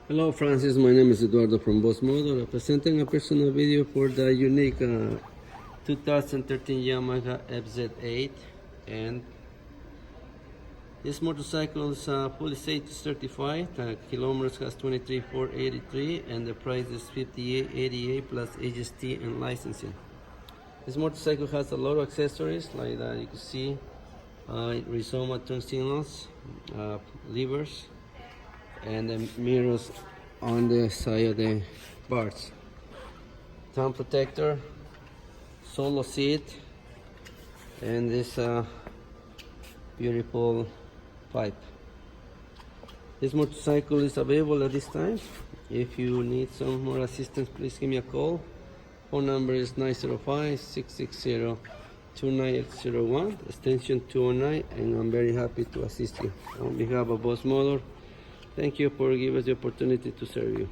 Hello Francis, my name is Eduardo from Boss Motor, presenting a personal video for the unique 2013 Yamaha FZ8. And this motorcycle is fully safety certified. Kilometers has 23,483 and the price is 58.88 plus HST and licensing. This motorcycle has a lot of accessories like that. You can see Rizoma turn signals, levers, and the mirrors on the side of the bars. Thumb protector, solo seat, and this beautiful pipe. This motorcycle is available at this time. If you need some more assistance, please give me a call. Phone number is 905-660-2901, extension 209, and I'm very happy to assist you. On behalf of Boss Motor, thank you for giving us the opportunity to serve you.